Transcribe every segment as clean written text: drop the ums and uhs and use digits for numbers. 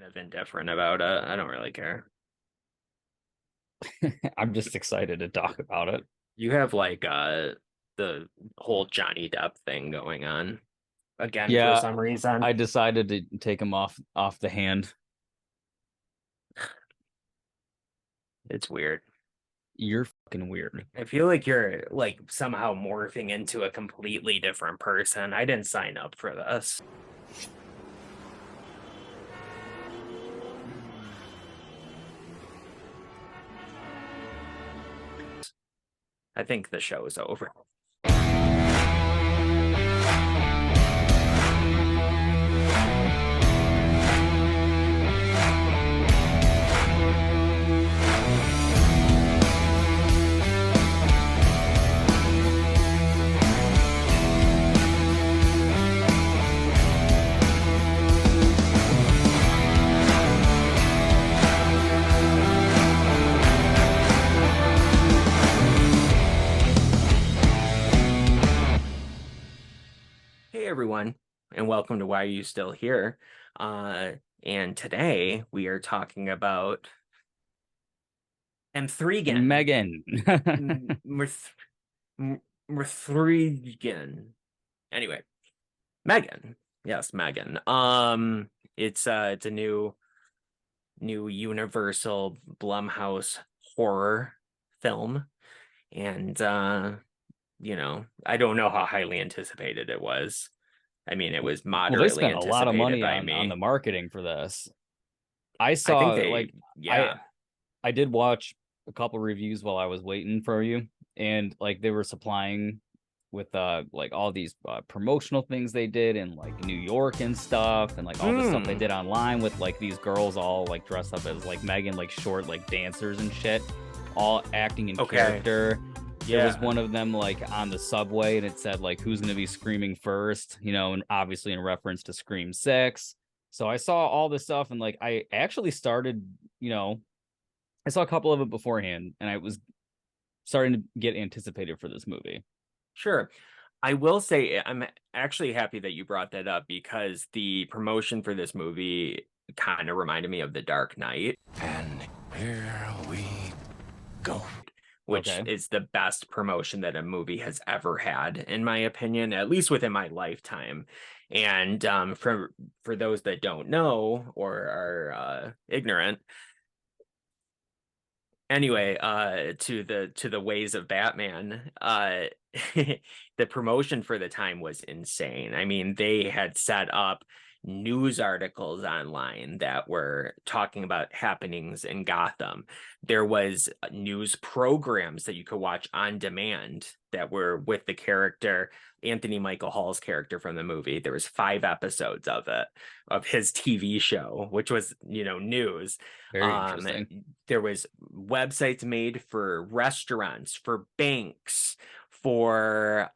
kind of indifferent about it. I don't really care. I'm just excited to talk about it. You have like the whole Johnny Depp thing going on again for Yeah, some reason. I decided to take him off the hand. It's weird. You're fucking weird. I feel like you're like somehow morphing into a completely different person. I didn't sign up for this. I think the show is over. Hey everyone, and welcome to Why Are You Still Here? Uh, and today we are talking about M3GAN. Megan. M3GAN. Anyway, Megan. Yes, Megan. It's a new Universal Blumhouse horror film, and I don't know how highly anticipated it was. I mean, it was Well, they moderately spent a lot of anticipated money by on the me. marketing for this. I I think saw they, I yeah. I did watch a couple reviews while I was waiting for you, and like they were supplying with like all these promotional things they did in like New York and stuff, and like all the stuff they Hmm. did online with like these girls all like dressed up as like Megan, like short like dancers and shit, all acting in Okay. character. There was Yeah. one of them like on the subway, and it said like who's gonna be screaming first, and obviously in reference to Scream 6. So I saw all this stuff, and like I actually started, you know, I saw a couple of it beforehand, and I was starting to get anticipated for this movie. Sure. I will say I'm actually happy that you brought that up because the promotion for this movie kind of reminded me of The Dark Knight, And here we go. which Okay. is the best promotion that a movie has ever had, in my opinion, at least within my lifetime. And for those that don't know or are ignorant, anyway, to the ways of Batman, the promotion for the time was insane. I mean, they had set up news articles online that were talking about happenings in Gotham. There was news programs that you could watch on demand that were with the character Anthony Michael Hall's character from the movie. There was 5 episodes of it, of his TV show, which was, news. Very Um, interesting. there was websites made for restaurants, for banks, for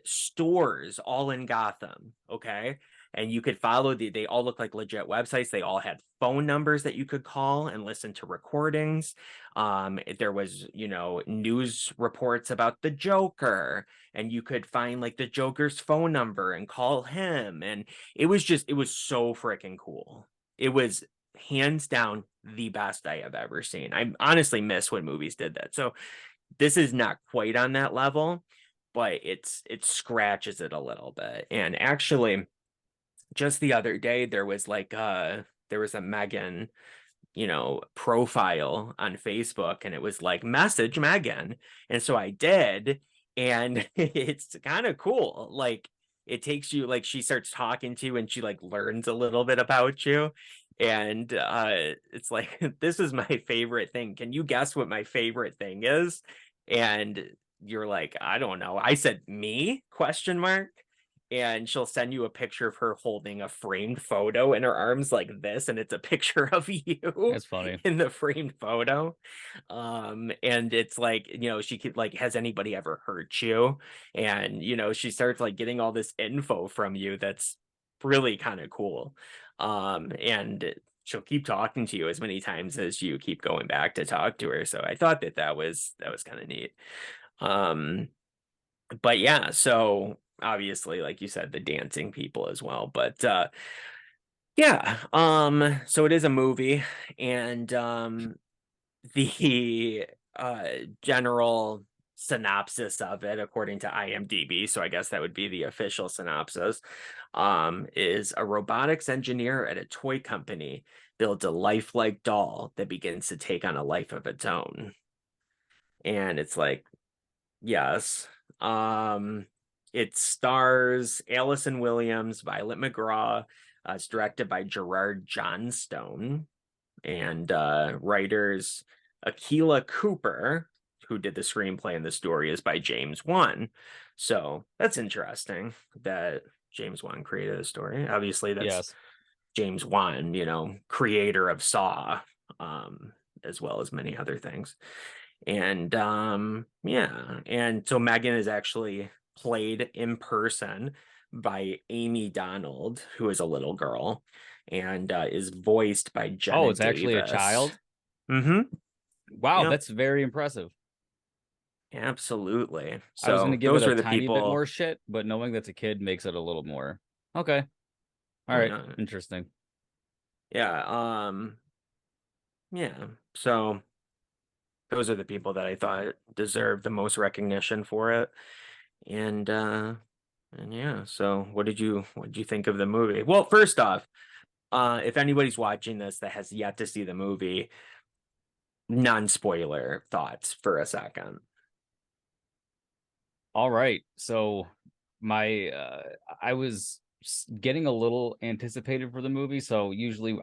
stores, all in Gotham. Okay. And you could follow they all look like legit websites. They all had phone numbers that you could call and listen to recordings. There was, news reports about the Joker, and you could find like the Joker's phone number and call him. And it was so freaking cool. It was hands down the best I have ever seen. I honestly miss when movies did that. So this is not quite on that level, but it scratches it a little bit. And actually, just the other day there was a Megan, profile on Facebook, and it was like message Megan. And so I did, and it's kind of cool. Like it takes you, like she starts talking to you and she like learns a little bit about you. And it's like this is my favorite thing. Can you guess what my favorite thing is? And you're like, I don't know. I said me question mark, and she'll send you a picture of her holding a framed photo in her arms like this, and it's a picture of you That's funny. in the framed photo. And it's like, she could like, has anybody ever hurt you? And she starts like getting all this info from you that's really kind of cool. And she'll keep talking to you as many times as you keep going back to talk to her. So I thought that was kind of neat. um but yeah, so obviously, like you said, the dancing people as well. But Yeah. So it is a movie, and the general synopsis of it, according to IMDb, so I guess that would be the official synopsis, is a robotics engineer at a toy company builds a lifelike doll that begins to take on a life of its own. And it's like, yes. It stars Allison Williams, Violet McGraw. It's directed by Gerard Johnstone, and writers Akilah Cooper, who did the screenplay, and the story is by James Wan. So that's interesting that James Wan created a story. Obviously, that's Yes. James Wan, creator of Saw, as well as many other things. And yeah, and so Megan is actually played in person by Amy Donald, who is a little girl, and is voiced by Oh, Jenna it's actually a Davis. child. Mm-hmm. Wow, Yep, that's very impressive. absolutely. I was gonna So give it those a were the tiny bit people. more shit, but knowing that's a kid makes it a little more okay. All Why right, not? interesting. Yeah. Yeah. So those are the people that I thought deserved the most recognition for it. And yeah, so what did you think of the movie? Well, first off, if anybody's watching this that has yet to see the movie, non-spoiler thoughts for a second. All right, so my I was getting a little anticipated for the movie, so usually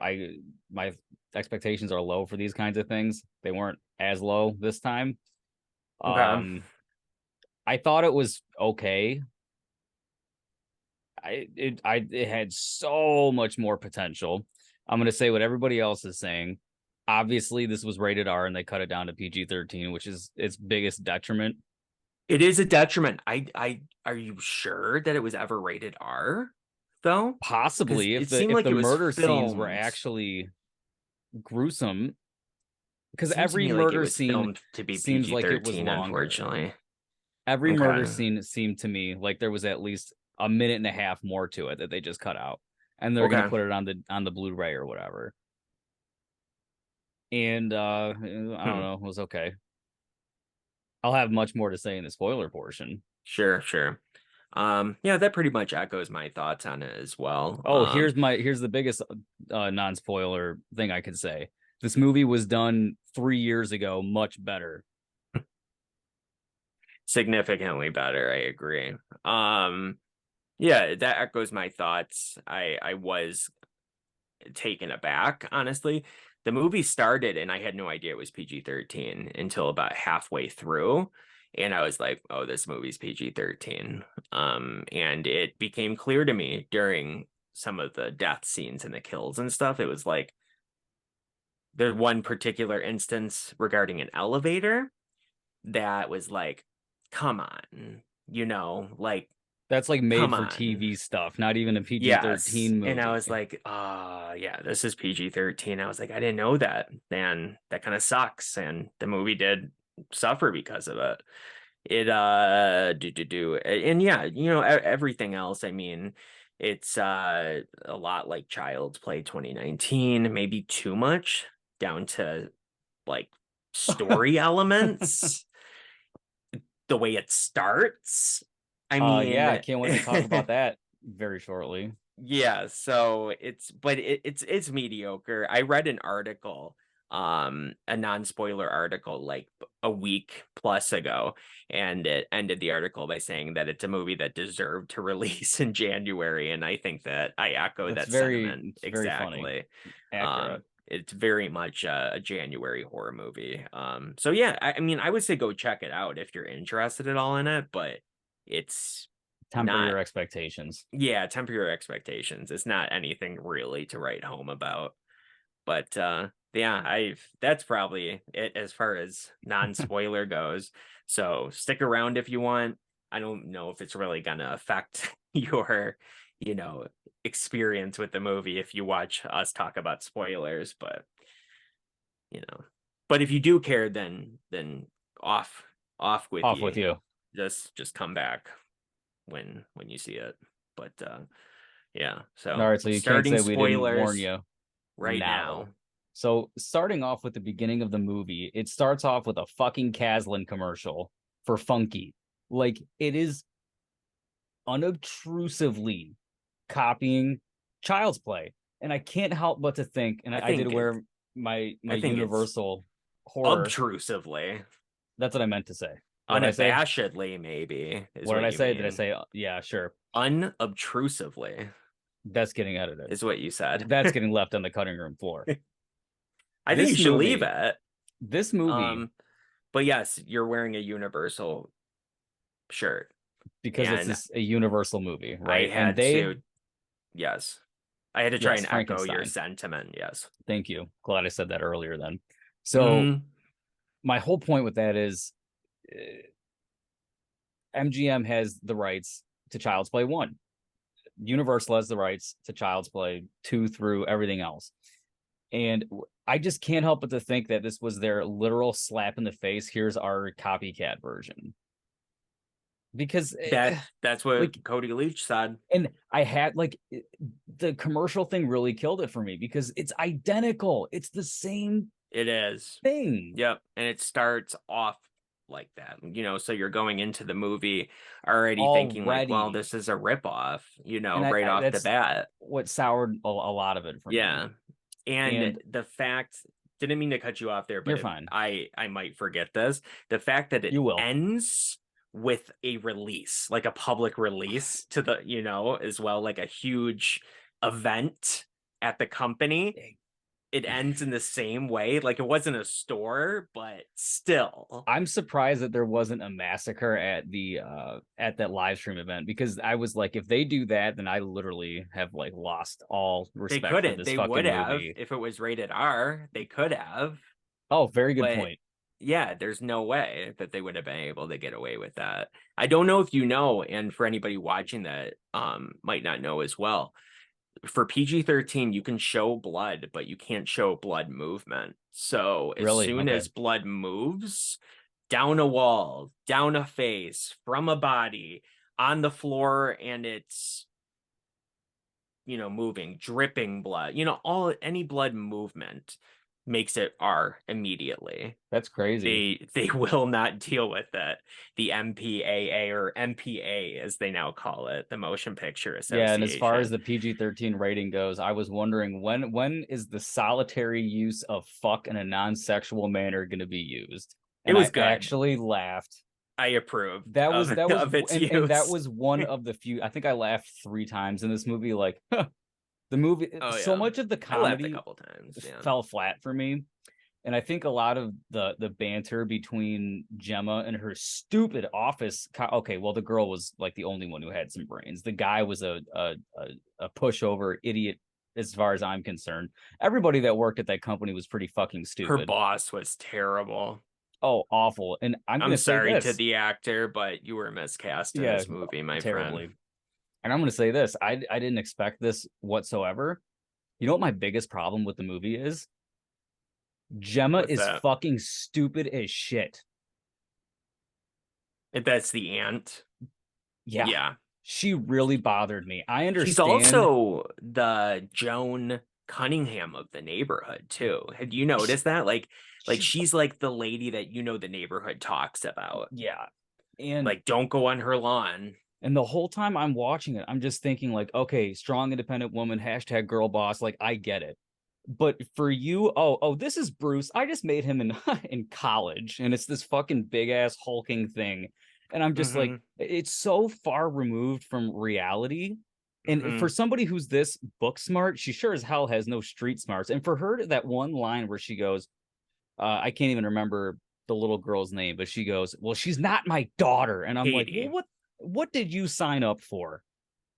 my expectations are low for these kinds of things. They weren't as low this time. Okay. Um, I thought it was okay. It had so much more potential. I'm gonna say what everybody else is saying. Obviously, this was rated R and they cut it down to PG-13, which is its biggest detriment. It is a detriment. I are you sure that it was ever rated R though? Because Possibly, it if the seemed if like the it was murder scenes were filmed. actually gruesome, It because seems to every me like it murder was scene filmed to be seems like it was PG-13, longer. unfortunately. Every murder Okay. scene seemed to me like there was at least a minute and a half more to it that they just cut out, and they're gonna Okay. put it on the Blu-ray or whatever. And I don't Hmm. know, it was okay. I'll have much more to say in the spoiler portion. Sure, sure. Yeah, that pretty much echoes my thoughts on it as well. Oh, here's the biggest non-spoiler thing I could say. This movie was done 3 years ago, much better. Significantly better, I agree. Yeah, that echoes my thoughts. I was taken aback, honestly. The movie started and I had no idea it was PG-13 until about halfway through. And I was like, oh, this movie's PG-13. And it became clear to me during some of the death scenes and the kills and stuff. It was like there's one particular instance regarding an elevator that was like, come on, like, That's like made come for on. TV stuff, not even a Yes. PG-13 And I movie. was like, yeah, this is PG-13. I was like, I didn't know that. And that kind of sucks. And the movie did suffer because of it. It do. And yeah, everything else. I mean, it's a lot like Child's Play 2019, maybe too much down to like story elements, the way it starts. I Yeah, I mean, can't wait to talk about that very shortly. yeah, so it's mediocre. I read an article, a non-spoiler article like a week plus ago, and it ended the article by saying that it's a movie that deserved to release in January, and I think that I echo that sentiment It's very funny, exactly. accurate. It's very much a January horror movie. So yeah, I mean, I would say go check it out if you're interested at all in it, but it's Temper not. your expectations. Yeah, temper your expectations. It's not anything really to write home about. But yeah, I've that's probably it as far as non-spoiler goes. So stick around if you want. I don't know if it's really gonna affect your, you know, experience with the movie if you watch us talk about spoilers, but you know. But if you do care, then off off with Off with ye. you. Just come back when you see it. But Yeah. So All right, so you can't starting say we didn't warn spoilers you right now. So starting off with the beginning of the movie, it starts off with a fucking Caslin commercial for Funky. Like, it is unobtrusively copying Child's Play. And I can't help but to think, and I I did think wear my I think it's Universal horror. obtrusively, That's what I meant to say. What did I say? unabashedly, maybe is What did what I you say? mean. Did I say, yeah, sure. Unobtrusively That's getting edited. is what you said. That's getting left on the cutting room floor. I think you This should movie, leave it. This movie, But yes, you're wearing a Universal shirt, because and it's a Universal movie, I right? And had they, to, yes, I had to try yes, and echo your Frankenstein. sentiment. Yes. Thank you. Glad I said that earlier then. So Mhm. my whole point with that is MGM has the rights to Child's Play 1. Universal has the rights to Child's Play 2 through everything else. And I just can't help but to think that this was their literal slap in the face. Here's our copycat version. Because that's what like, Cody Leach said. and I had like the commercial thing really killed it for me because it's identical. It's the same It is. thing. Yep. And it starts off like that, so you're going into the movie already thinking like, well, Already. this is a ripoff, And right off the that's bat. what soured a lot of it for me. Yeah. And the fact, didn't mean to cut you off there, but You're fine. I might forget this. The fact that it You will. ends with a release, like a public release to the, as well, like a huge event at the company. It ends in the same way. Like, it wasn't a store, but still. I'm surprised that there wasn't a massacre at that live stream event, because I was like, if they do that, then I literally have like lost all They respect for couldn't. this They fucking would have movie. if it was rated R. They could have. Oh, very good But point. yeah, there's no way that they would have been able to get away with that. I don't know if you know, and for anybody watching that might not know as well. For PG-13, you can show blood, but you can't show blood movement. So as Really? soon Okay. as blood moves down a wall, down a face, from a body, on the floor, and it's moving, dripping blood, any blood movement makes it R immediately. That's crazy. They will not deal with it. The MPAA, or MPA as they now call it, the Motion Picture Association. Yeah, and as far as the PG-13 rating goes, I was wondering when is the solitary use of fuck in a non-sexual manner going to be used? And it was I good. actually laughed. I approve. That was of its and, use. and that was one of the few. I think I laughed 3 times in this movie. Like, the movie, so much of the comedy I laughed a couple times. Yeah. fell flat for me. And I think a lot of the banter between Gemma and her stupid office. Okay, well, the girl was like the only one who had some brains. The guy was a pushover idiot, as far as I'm concerned. Everybody that worked at that company was pretty fucking stupid. Her boss was terrible. Oh, awful. And I'm sorry to the actor, but you were miscast in this movie, my terribly. friend. And I'm going to say this. I didn't expect this whatsoever. You know what my biggest problem with the movie is? Gemma is fucking stupid as shit. That's the aunt. Yeah. She really bothered me. I understand. She's also the Joan Cunningham of the neighborhood too. Had you noticed that? Like she's like the lady that the neighborhood talks about. Yeah. And like, don't go on her lawn. And the whole time I'm watching it, I'm just thinking like, okay, strong, independent woman, # girl boss. Like, I get it. But for you, this is Bruce. I just made him in college, and it's this fucking big ass hulking thing. And I'm just like, it's so far removed from reality. And for somebody who's this book smart, she sure as hell has no street smarts. And for her, that one line where she goes, I can't even remember the little girl's name, but she goes, well, she's not my daughter. And I'm Katie. like, well, what did you sign up for?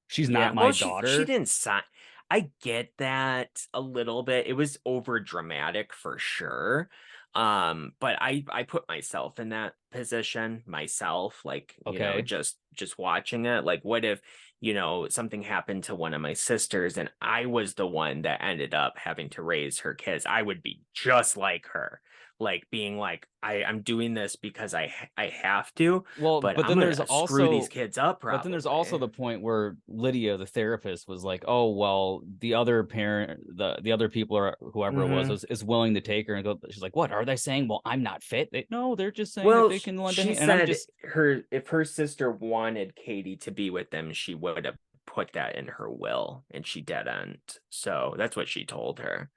She's not my daughter. She didn't sign. I get that a little bit. It was over dramatic for sure. But I put myself in that position myself, like, you know, Okay. just watching it. Like, what if, you know, something happened to one of my sisters and I was the one that ended up having to raise her kids? I would be just like her, like being like, I'm doing this because I have to, Well, but but I'm then there's gonna screw these also kids up but then there's also probably. the point where Lydia, the therapist, was like, "Oh, well, the other parent, the other people or whoever it was, Hmm. is willing to take her." And go, she's like, "What are they saying? Well, I'm not fit." No, they're just saying that Well, they can lend a she hand. And I'm said just her if her sister wanted Katie to be with them, she would have put that in her will, and she didn't. So that's what she told her.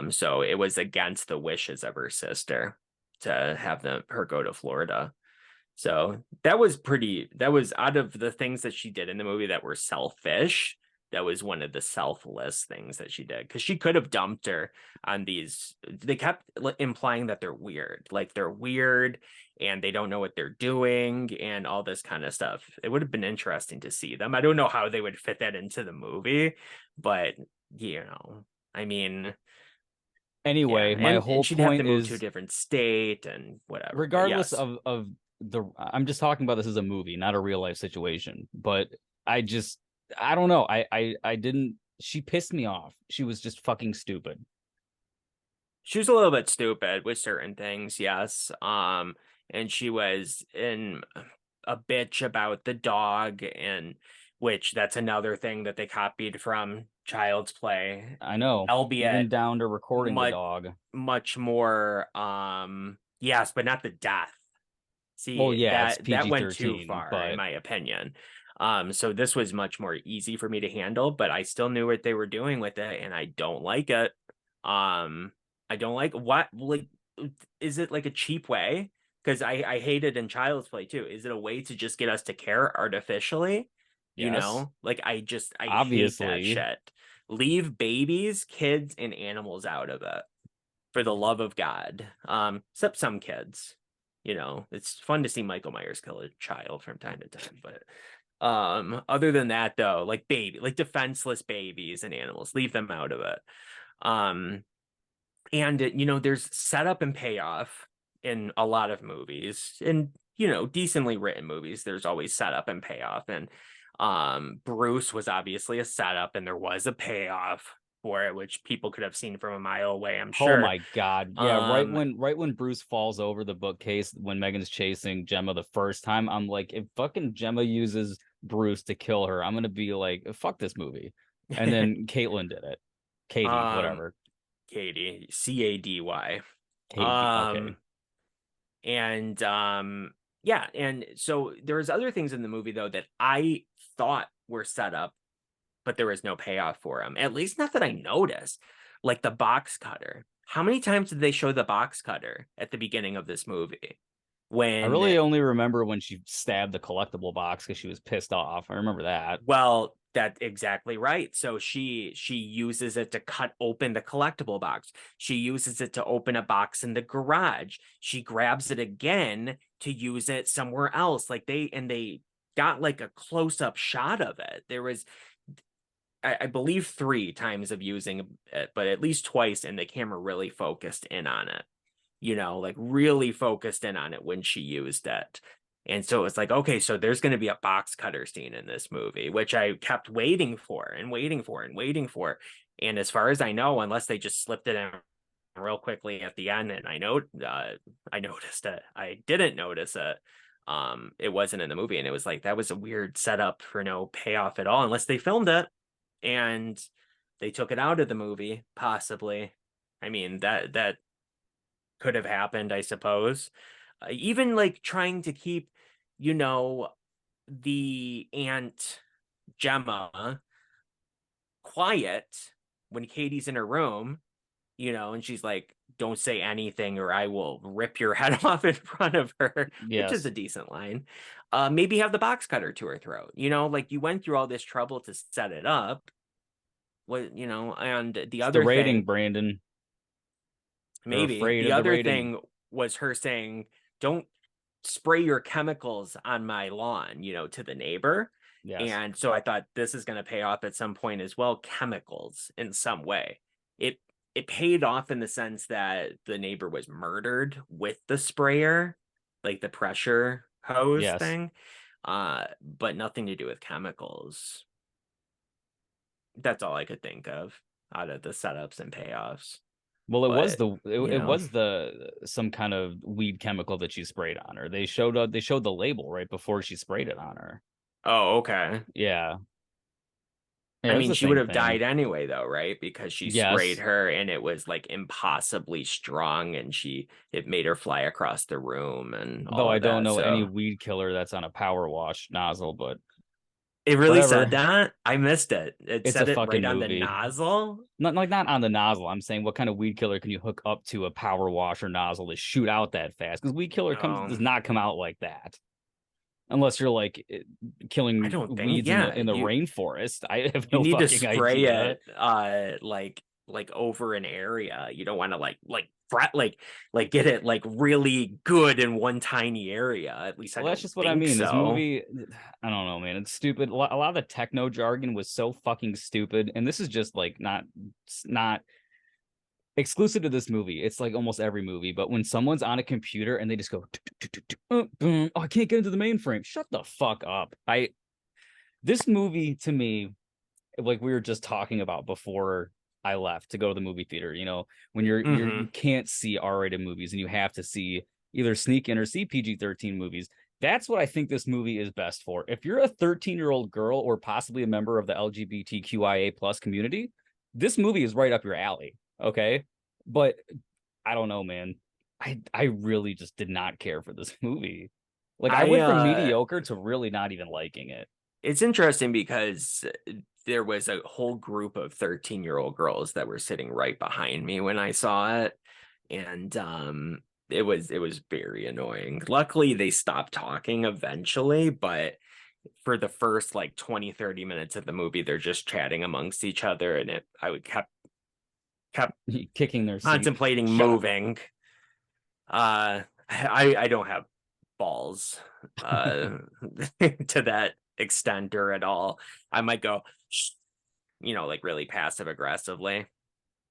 So it was against the wishes of her sister to have her go to Florida. So that was out of the things that she did in the movie that were selfish. That was one of the selfless things that she did, because she could have dumped her on these. They kept implying that they're weird, like they're weird and they don't know what they're doing and all this kind of stuff. It would have been interesting to see them. I don't know how they would fit that into the movie, but you know, I mean, yeah, anyway. My and whole she'd have to point move to a is, different state and whatever. But regardless yes. of the, I'm just talking about this as a movie, not a real life situation. But I just, I don't know. I didn't. She pissed me off. She was just fucking stupid. She was a little bit stupid with certain things, yes. And she was in a bitch about the dog, and which that's another thing that they copied from Child's Play, I know, even albeit down to recording the much dog. much more yes, but not the death. Well, See, yeah, it's that PG went too 13, far in but my opinion. So this was much more easy for me to handle, but I still knew what they were doing with it, and I don't like it. Um, I don't like what, like, is it like a cheap way? Because I hate it in Child's Play too. Is it a way to just get us to care artificially? You yes, know, like I hate that obviously. shit. Leave babies, kids, and animals out of it for the love of God. Except some kids. You know, it's fun to see Michael Myers kill a child from time to time, but other than that though, like defenseless babies and animals, leave them out of it. Um and you know, there's setup and payoff in a lot of movies. And you know, decently written movies, there's always setup and payoff. And Bruce was obviously a setup and there was a payoff for it, which people could have seen from a mile away, I'm Oh sure. my God. Yeah, Um right when Bruce falls over the bookcase when Megan's chasing Gemma the first time, I'm like, if fucking Gemma uses Bruce to kill her, I'm gonna be like, fuck this movie. And then Caitlin did it. Katie, um whatever. Katie, Cady. Katie, okay. Um and yeah, and so there's other things in the movie though that I thought were set up, but there was no payoff for them. At least not that I noticed. Like the box cutter. How many times did they show the box cutter at the beginning of this movie? I When really only remember when she stabbed the collectible box because she was pissed off. I remember that. Well, that's exactly right. So she uses it to cut open the collectible box. She uses it to open a box in the garage. She grabs it again to use it somewhere else. Like they got like a close-up shot of it. There was I believe 3 times of using it, but at least twice, and the camera really focused in on it. You know, like really focused in on it when she used it. And so it's like, okay, so there's going to be a box cutter scene in this movie, which I kept waiting for and waiting for and waiting for. And as far as I know, unless they just slipped it in real quickly at the end, and I noticed it. I didn't notice it. It wasn't in the movie, and it was like that was a weird setup for no payoff at all, unless they filmed it and they took it out of the movie, possibly. I mean, that could have happened, I suppose. Even like trying to keep, you know, the Aunt Gemma quiet when Katie's in her room, you know, and she's like, don't say anything or I will rip your head off in front of her, which is Yes. a decent line. Maybe have the box cutter to her throat, you know, like you went through all this trouble to set it up. What, you know, and the It's the other rating, thing, Brandon. They're maybe afraid the of the other rating. thing was her saying, don't spray your chemicals on my lawn, you know, to the neighbor. Yes. And so I thought this is going to pay off at some point as well, chemicals in some way. It it paid off in the sense that the neighbor was murdered with the sprayer, like the pressure hose Yes. thing, but nothing to do with chemicals. That's all I could think of out of the setups and payoffs. Well, it was But the you it know, was the some kind of weed chemical that she sprayed on her. They showed the label right before she sprayed it on her. oh, okay. Yeah. Yeah, I it was mean, the she would same have thing. died anyway, though, right? Because she sprayed Yes. her and it was like impossibly strong and it made her fly across the room and Though all I of don't that. know any So weed killer that's on a power wash nozzle, but it really said whatever. that. I missed it. It It's a said it fucking right on the movie. nozzle. Not on the nozzle. I'm saying what kind of weed killer can you hook up to a power washer nozzle to shoot out that fast? Because weed killer does Um, not come out like that. Unless you're like I killing don't think, weeds yeah, in the rainforest. I have you no need to fucking spray idea. it like over an area. You don't want to like fret like get it like really good in one tiny area. At least I Well, that's don't just what I think mean. This so. movie, I don't know, man. It's stupid. A lot of the techno jargon was so fucking stupid, and this is just like not exclusive to this movie. It's like almost every movie. But when someone's on a computer and they just go, oh, I can't get into the mainframe. Shut the fuck up. This movie to me, like we were just talking about before I left to go to the movie theater, when you Hmm. can't see R-rated movies and you have to see either sneak in or see PG-13 movies. That's what I think this movie is best for. If you're a 13-year-old girl or possibly a member of the LGBTQIA plus community, this movie is right up your alley. Okay. But I don't know, man. I really just did not care for this movie. Like I I went from mediocre to really not even liking it. It's interesting because there was a whole group of 13-year-old girls that were sitting right behind me when I saw it. And it was very annoying. Luckily they stopped talking eventually, but for the first like 20-30 minutes of the movie, they're just chatting amongst each other, and I would kept Kicking their seat. contemplating Shut up. moving. I don't have balls to that extent or at all. I might go, like really passive aggressively,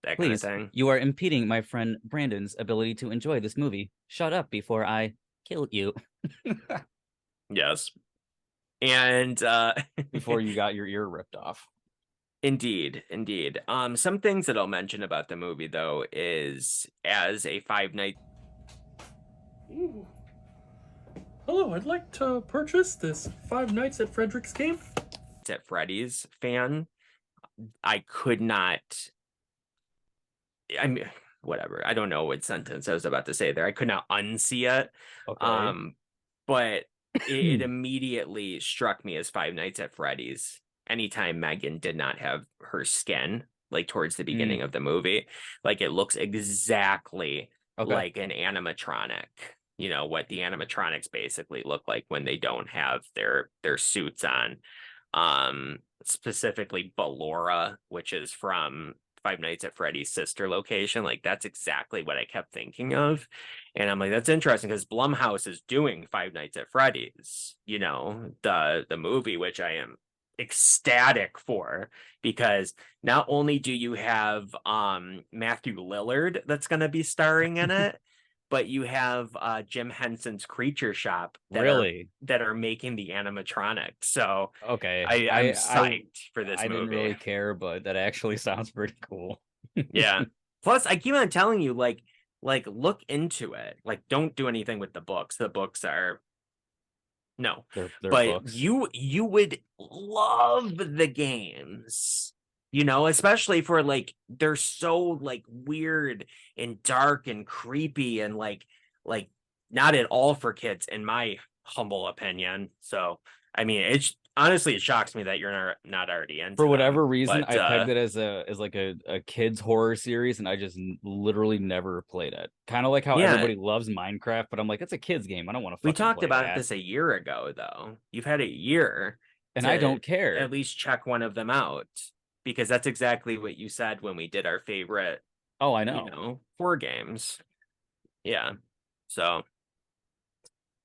that kind of Please, thing. you are impeding my friend Brandon's ability to enjoy this movie. Shut up before I kill you. Yes. And Before you got your ear ripped off. indeed. Some things that I'll mention about the movie though is as a Five Nights Ooh. Hello, I'd like to purchase this Five Nights at Frederick's game. at Freddy's fan, I could not. I mean, whatever. I don't know what sentence I was about to say there. I could not unsee it. Okay. But it immediately struck me as Five Nights at Freddy's. Anytime M3GAN did not have her skin, like towards the beginning of the movie, like it looks exactly Okay. like an animatronic. What the animatronics basically look like when they don't have their suits on. Specifically Ballora, which is from Five Nights at Freddy's sister location. Like that's exactly what I kept thinking of. And I'm like, that's interesting because Blumhouse is doing Five Nights at Freddy's, the movie, which I am ecstatic for, because not only do you have Matthew Lillard that's going to be starring in it, but you have Jim Henson's Creature Shop Really? that are making the animatronics. So Okay. I'm psyched for this I didn't movie. really care, but that actually sounds pretty cool. Yeah. Plus, I keep on telling you, like look into it. Like, don't do anything with the books. The books are no, They're but books. you would love the games. Especially for like they're so like weird and dark and creepy and like not at all for kids, in my humble opinion. So I mean, it's honestly it shocks me that you're not already into For them. whatever reason, But I pegged it as like a kids horror series, and I just literally never played it. Kind of like how yeah, everybody loves Minecraft, but I'm like, it's a kids game. I don't want to we fucking talked play about that. this a year ago, though. You've had a year And I to don't care. at least check one of them out, because that's exactly what you said when we did our favorite, Oh, I know. 4 games. Yeah. So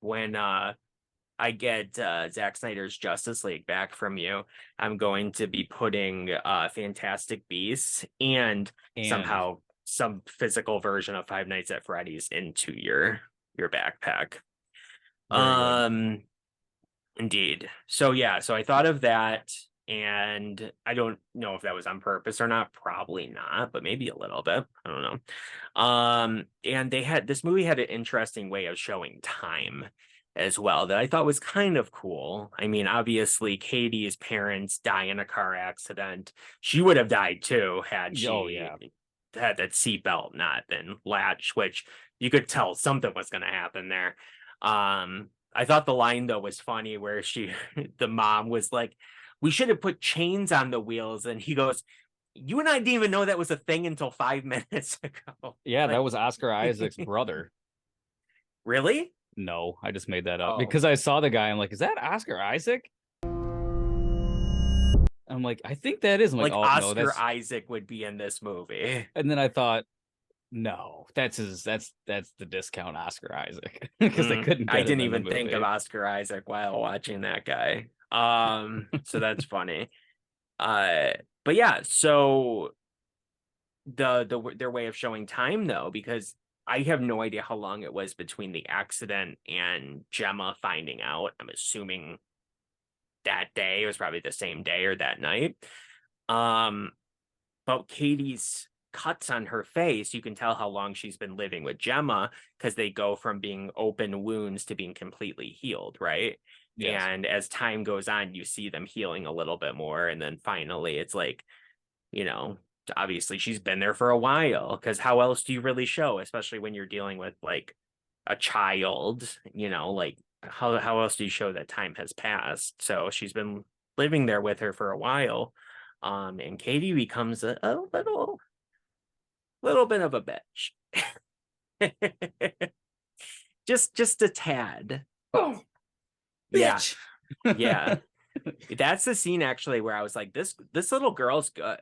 when I get Zack Snyder's Justice League back from you, I'm going to be putting Fantastic Beasts and And somehow some physical version of Five Nights at Freddy's into your backpack. Very good. Indeed. So yeah, so I thought of that, and I don't know if that was on purpose or not. Probably not, but maybe a little bit. I don't know. And this movie had an interesting way of showing time as well that I thought was kind of cool. I mean, obviously Katie's parents die in a car accident. She would have died too had Oh, she yeah. had that seatbelt not been latched, which you could tell something was going to happen there. I thought the line though was funny where the mom was like, "We should have put chains on the wheels," and he goes, "You and I didn't even know that was a thing until 5 minutes ago." Yeah, Like, that was Oscar Isaac's brother. really? No, I just made that up Oh, because I saw the guy. I'm like, is that Oscar Isaac? I'm like, I think that is. I'm like, like oh no, Oscar that's. Isaac would be in this movie. And then I thought, no, that's the discount Oscar Isaac because they couldn't I get him didn't in the even think of movie. Oscar Isaac while watching that guy. So that's funny. But yeah, so their way of showing time though, because I have no idea how long it was between the accident and Gemma finding out. I'm assuming that day. It was probably the same day or that night. But Katie's cuts on her face, you can tell how long she's been living with Gemma because they go from being open wounds to being completely healed, right? Yes. And as time goes on, you see them healing a little bit more. And then finally, it's like, obviously she's been there for a while because how else do you really show, especially when you're dealing with like a child, like how else do you show that time has passed? So she's been living there with her for a while. And Katie becomes a little bit of a bitch. just a tad. Oh, Yeah. bitch. Yeah. That's the scene actually where I was like, this little girl's good.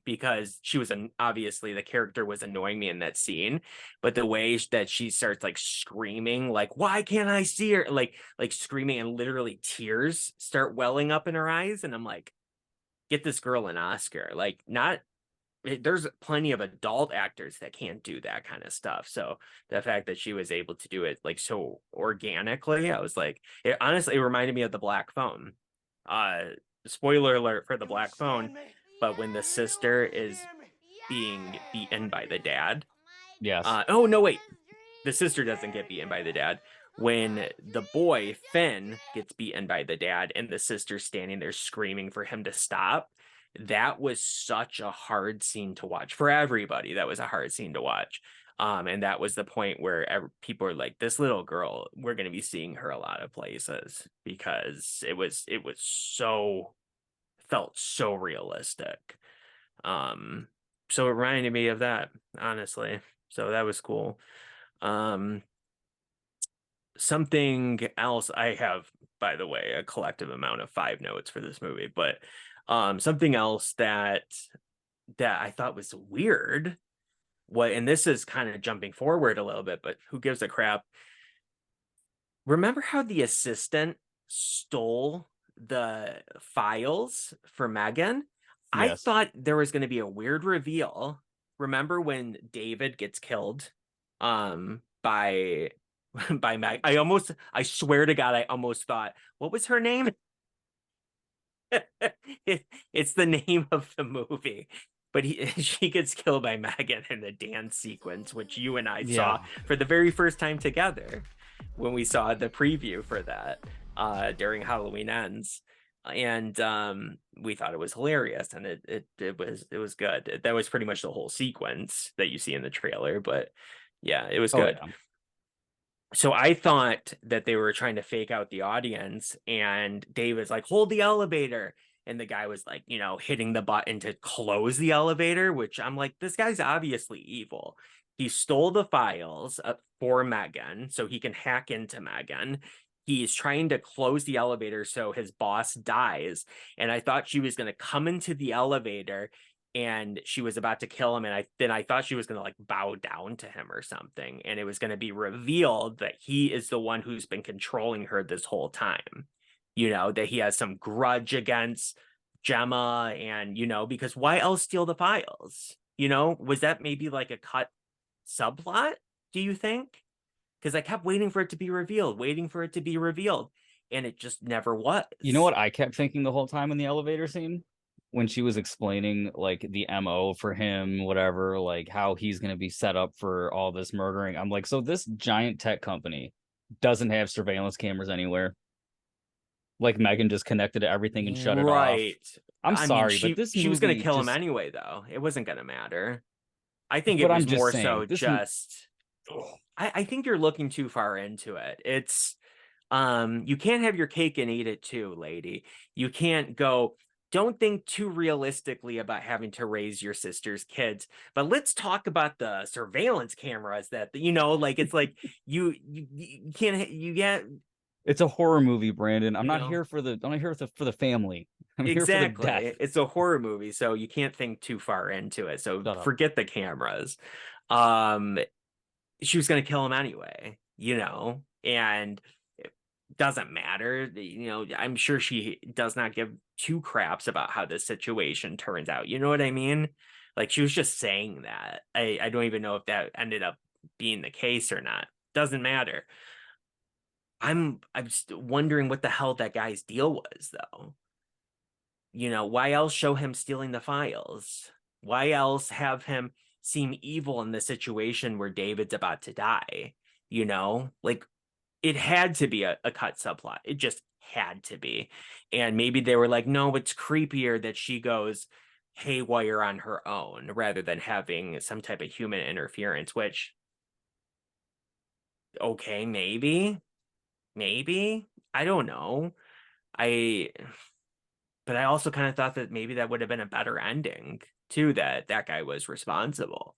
Because she was obviously the character was annoying me in that scene, but the way that she starts like screaming, like, why can't I see her? Like screaming, and literally tears start welling up in her eyes. And I'm like, get this girl an Oscar. Like, there's plenty of adult actors that can't do that kind of stuff. So the fact that she was able to do it like so organically, I was like, it honestly reminded me of The Black Phone. Spoiler alert for The Black Phone, but when the sister is being beaten by the dad. Yes. Oh no, wait. The sister doesn't get beaten by the dad. When the boy, Finn, gets beaten by the dad and the sister's standing there screaming for him to stop, that was such a hard scene to watch for everybody. That was a hard scene to watch. And that was the point where people are like, this little girl, we're going to be seeing her a lot of places because it felt so realistic. So it reminded me of that, honestly. So that was cool. Something else I have, by the way, a collective amount of 5 notes for this movie, but something else that I thought was weird, and this is kind of jumping forward a little bit, but who gives a crap? Remember how the assistant stole the files for M3GAN? I Yes. thought there was going to be a weird reveal. Remember when David gets killed by Mag? I swear to God, I almost thought, what was her name? It's the name of the movie. But she gets killed by M3GAN in the dance sequence, which you and I saw for the very first time together when we saw the preview for that during Halloween Ends. And we thought it was hilarious, and it was good. That was pretty much the whole sequence that you see in the trailer, but yeah, it was good. Yeah. So I thought that they were trying to fake out the audience, and David's like, hold the elevator. And the guy was like, hitting the button to close the elevator, which I'm like, this guy's obviously evil. He stole the files for M3GAN so he can hack into M3GAN. He's trying to close the elevator so his boss dies. And I thought she was going to come into the elevator and she was about to kill him. And then I thought she was going to like bow down to him or something. And it was going to be revealed that he is the one who's been controlling her this whole time. That he has some grudge against Gemma and, because why else steal the files? You know, was that maybe like a cut subplot, do you think? Because I kept waiting for it to be revealed, waiting for it to be revealed, and it just never was. You know what I kept thinking the whole time in the elevator scene? When she was explaining like the MO for him, whatever, like how he's gonna be set up for all this murdering. I'm like, so this giant tech company doesn't have surveillance cameras anywhere. Like M3GAN just connected to everything and shut it off. Right. I'm I mean, sorry, but this she was gonna movie kill him just anyway, though. It wasn't gonna matter. I think it but I'm was just more saying so this just I think you're looking too far into it. It's you can't have your cake and eat it too, lady. You can't go, don't think too realistically about having to raise your sister's kids. But let's talk about the surveillance cameras that, you know, like it's like you can't you get, it's a horror movie, Brandon. I'm you not know. here for the I'm not here for the family. I'm here for the death. Exactly. It's a horror movie, so you can't think too far into it. So Shut up. forget the cameras. Um, she was gonna kill him anyway, you know, and it doesn't matter. You know, I'm sure she does not give two craps about how this situation turns out. You know what I mean? Like she was just saying that. I don't even know if that ended up being the case or not. Doesn't matter. I'm just wondering what the hell that guy's deal was, though. You know, why else show him stealing the files? Why else have him seem evil in the situation where David's about to die? You know, like it had to be a cut subplot. It just had to be. And maybe they were like, no, it's creepier that she goes haywire on her own rather than having some type of human interference, which, okay, maybe. I don't know. I But I also kind of thought that maybe that would have been a better ending too, that that guy was responsible.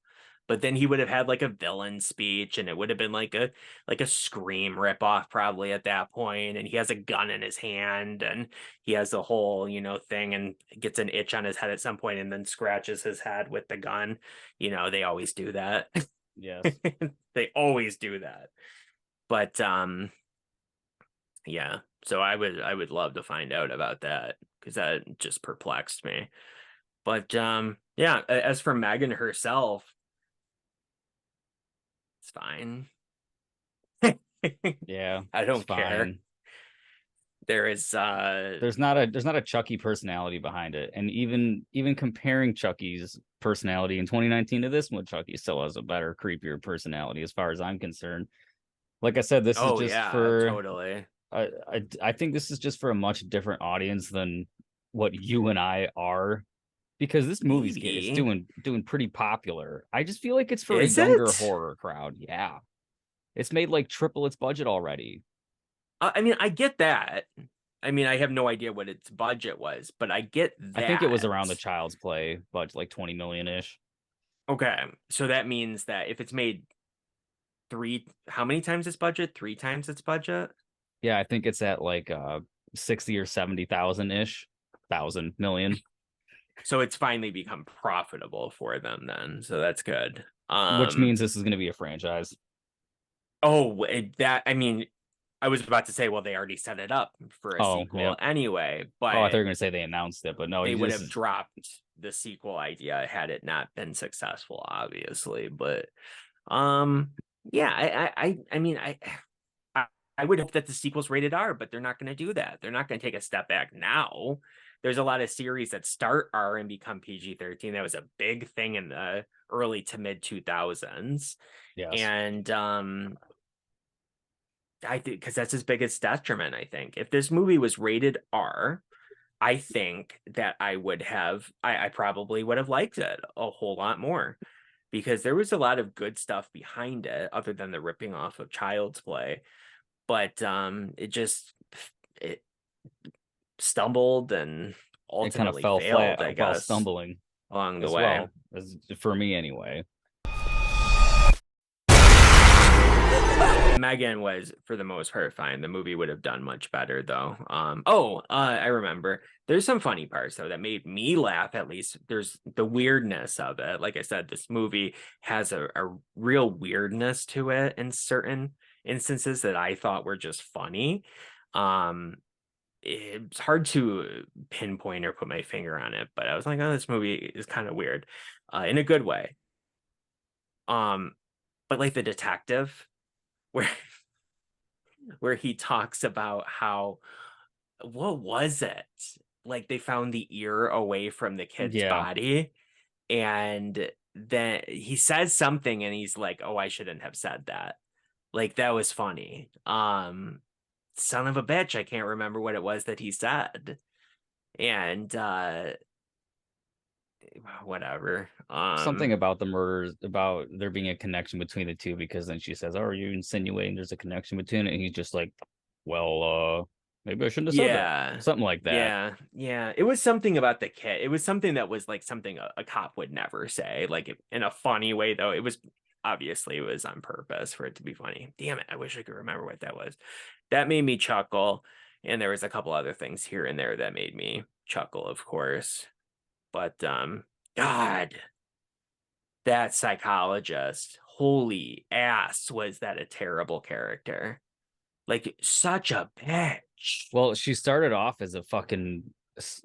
But then he would have had like a villain speech and it would have been like a Scream ripoff probably at that point. And he has a gun in his hand and he has the whole, you know, thing and gets an itch on his head at some point and then scratches his head with the gun. You know, they always do that. Yes. They always do that. But yeah. So I would love to find out about that because that just perplexed me. But yeah, as for M3GAN herself, it's fine. Yeah. I don't It's care. fine. There is There's not a Chucky personality behind it. And even comparing Chucky's personality in 2019 to this one, Chucky still has a better, creepier personality as far as I'm concerned. Like I said, this is oh just yeah, for totally. I think this is just for a much different audience than what you and I are, because this movie's it's Maybe. doing pretty popular. I just feel like it's for a Is younger it? horror crowd. Yeah, it's made like triple its budget already. I mean, I get that. I mean, I have no idea what its budget was, but I get I think it was that. around the Child's Play budget, like 20 million ish. Okay, so that means that if it's made how many times its budget? Three times its budget? Yeah, I think it's at like 60 or 70,000 ish, thousand million. So it's finally become profitable for them then. So that's good. Which means this is going to be a franchise. Oh, that I mean, I was about to say, well, they already set it up for a sequel Yep. anyway, Oh, I thought you but were going to say they announced it, but no, they would have dropped the sequel idea had it not been successful, obviously. But yeah, I mean, I I would hope that the sequel's rated R, but they're not going to do that. They're not going to take a step back now. There's a lot of series that start R and become PG-13. That was a big thing in the early to mid 2000s. yes. And I think because that's his biggest detriment, I think. If this movie was rated R, I think that I probably would have liked it a whole lot more because there was a lot of good stuff behind it other than the ripping off of Child's Play. But it stumbled and It kind of ultimately fell failed, flat I while guess, stumbling along the as way. well, as for me anyway. M3GAN was, for the most part, fine. The movie would have done much better, though. I remember. There's some funny parts, though, that made me laugh, at least. There's the weirdness of it. Like I said, this movie has a real weirdness to it in certain instances that I thought were just funny. It's hard to pinpoint or put my finger on it, but I was like, oh, this movie is kind of weird. in a good way. But like the detective, where he talks about how, what was it? Like they found the ear away from the kid's Yeah. body, and then he says something and he's like, "Oh, I shouldn't have said that." Like that was funny. Son of a bitch, I can't remember what it was that he said. And whatever. Something about the murders, about there being a connection between the two, because then she says, "Oh, are you insinuating there's a connection between it?" And he's just like, "Well, maybe I shouldn't have said that." Yeah. Something like that. Yeah. It was something about the kid. It was something that was like something a cop would never say, like in a funny way, though. It was obviously it was on purpose for it to be funny. Damn it. I wish I could remember what that was. That made me chuckle. And there was a couple other things here and there that made me chuckle, of course. But God, that psychologist, holy ass, was that a terrible character? Like such a bitch. Well, she started off as a fucking,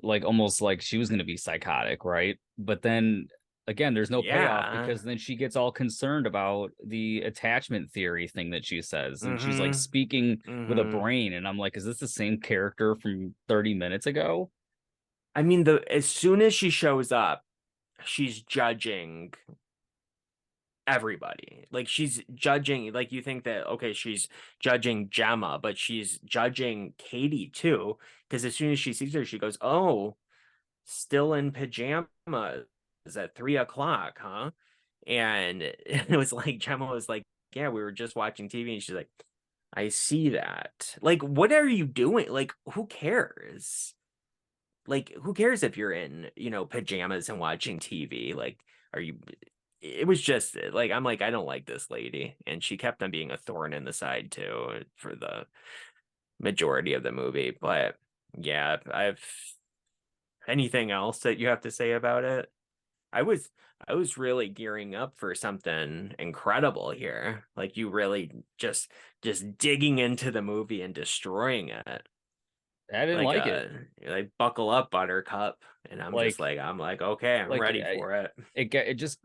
like, almost like she was going to be psychotic, right? But then again, there's no payoff, Yeah. because then she gets all concerned about the attachment theory thing that she says. And she's like Mm-hmm. speaking with a Mm-hmm. brain. And I'm like, is this the same character from 30 minutes ago? I mean, as soon as she shows up, she's judging everybody. Like she's judging, like you think that okay, she's judging Gemma, but she's judging Katie too. Because as soon as she sees her, she goes, "Oh, still in pajamas at 3 o'clock, huh?" And it was like Gemma was like, "Yeah, we were just watching TV," and she's like, "I see that." Like, what are you doing? Like, who cares? Like, who cares if you're in, pajamas and watching TV? Like, are you? It was just like I'm like I don't like this lady, and she kept on being a thorn in the side too for the majority of the movie. But yeah, I've anything else that you have to say about it? I was I was really gearing up for something incredible here. Like you really just digging into the movie and destroying it. I didn't Like like it. like buckle up, Buttercup. And Like, I'm like, okay, I'm ready I, for it. it just,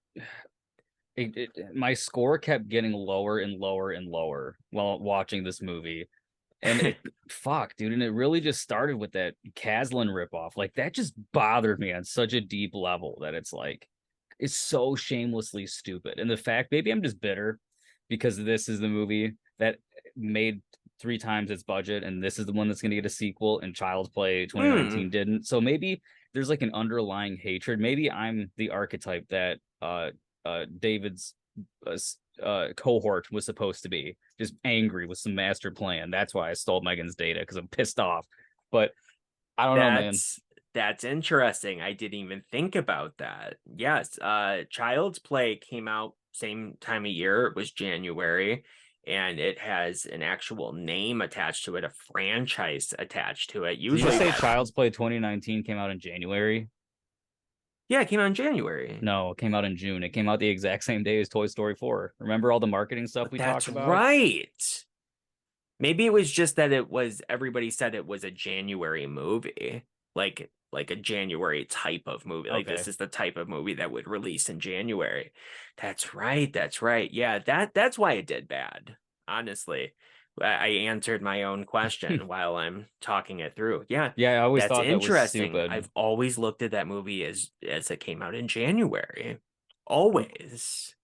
my score kept getting lower and lower and lower while watching this movie. And fuck, dude. And it really just started with that Caslin ripoff. Like, that just bothered me on such a deep level that it's like, it's so shamelessly stupid. And the fact, maybe I'm just bitter because this is the movie that made 3 times its budget, and this is the one that's going to get a sequel, and Child's Play 2019 didn't. So maybe there's like an underlying hatred. Maybe I'm the archetype that David's cohort was supposed to be, just angry with some master plan. That's why I stole M3GAN's data, because I'm pissed off. But I don't know, man. That's interesting. I didn't even think about that. Yes, Child's Play came out same time of year. It was January, and it has an actual name attached to it, a franchise attached to it. Did you Usually say that, Child's Play 2019 came out in January? yeah, it came out in January. No, it came out in June. It came out the exact same day as Toy Story 4. Remember all the marketing stuff we That's talked about? right. Maybe it was just that everybody said it was a January movie, like a January type of movie. Like Okay. this is the type of movie that would release in January. That's right. That's right. Yeah, that's why it did bad. Honestly, I answered my own question while I'm talking it through. Yeah, Yeah, I always that's thought that was interesting. stupid. I've always looked at that movie as it came out in January. Always.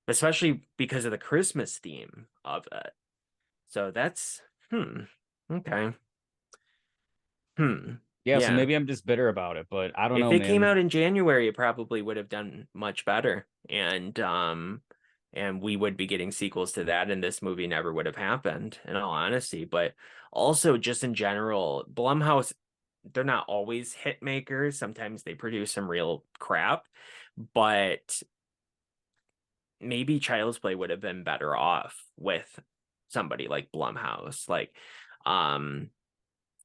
Especially because of the Christmas theme of it. So that's okay. Yeah, so Yeah. maybe I'm just bitter about it, but I don't If know, it came man. out in January, it probably would have done much better. And we would be getting sequels to that, and this movie never would have happened, in all honesty. But also just in general, Blumhouse, they're not always hit makers. Sometimes they produce some real crap, but maybe Child's Play would have been better off with somebody like Blumhouse, like